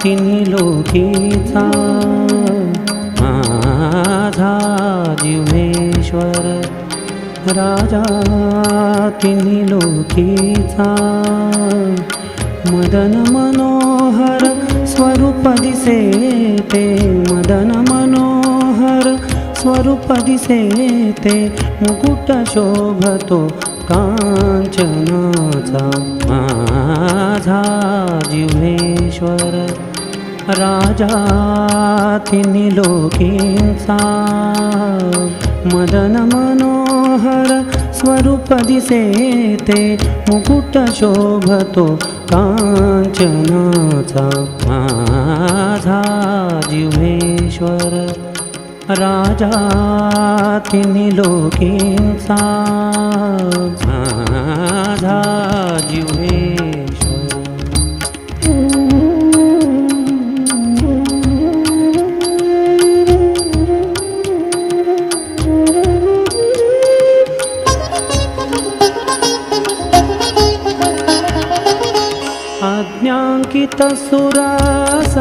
तिन्ही लोकीचा माझा जिव्हेश्वर राजा तिन्ही लोकीचा मदन मनोहर स्वरूप दिसे ते मदन मनोहर स्वरूप दिसे ते मुकुट शोभतो कांचनाचा माझा जिव्हेश्वर राजा तिन्ही लोकींचा मदन मनोहर स्वरूप दिसे ते मुकुट शोभतो कांचनाचा माझा जिव्हेश्वर राजा तिन्ही लोकींचा माझा जिव्हेश्वर अज्ञांकित सुरास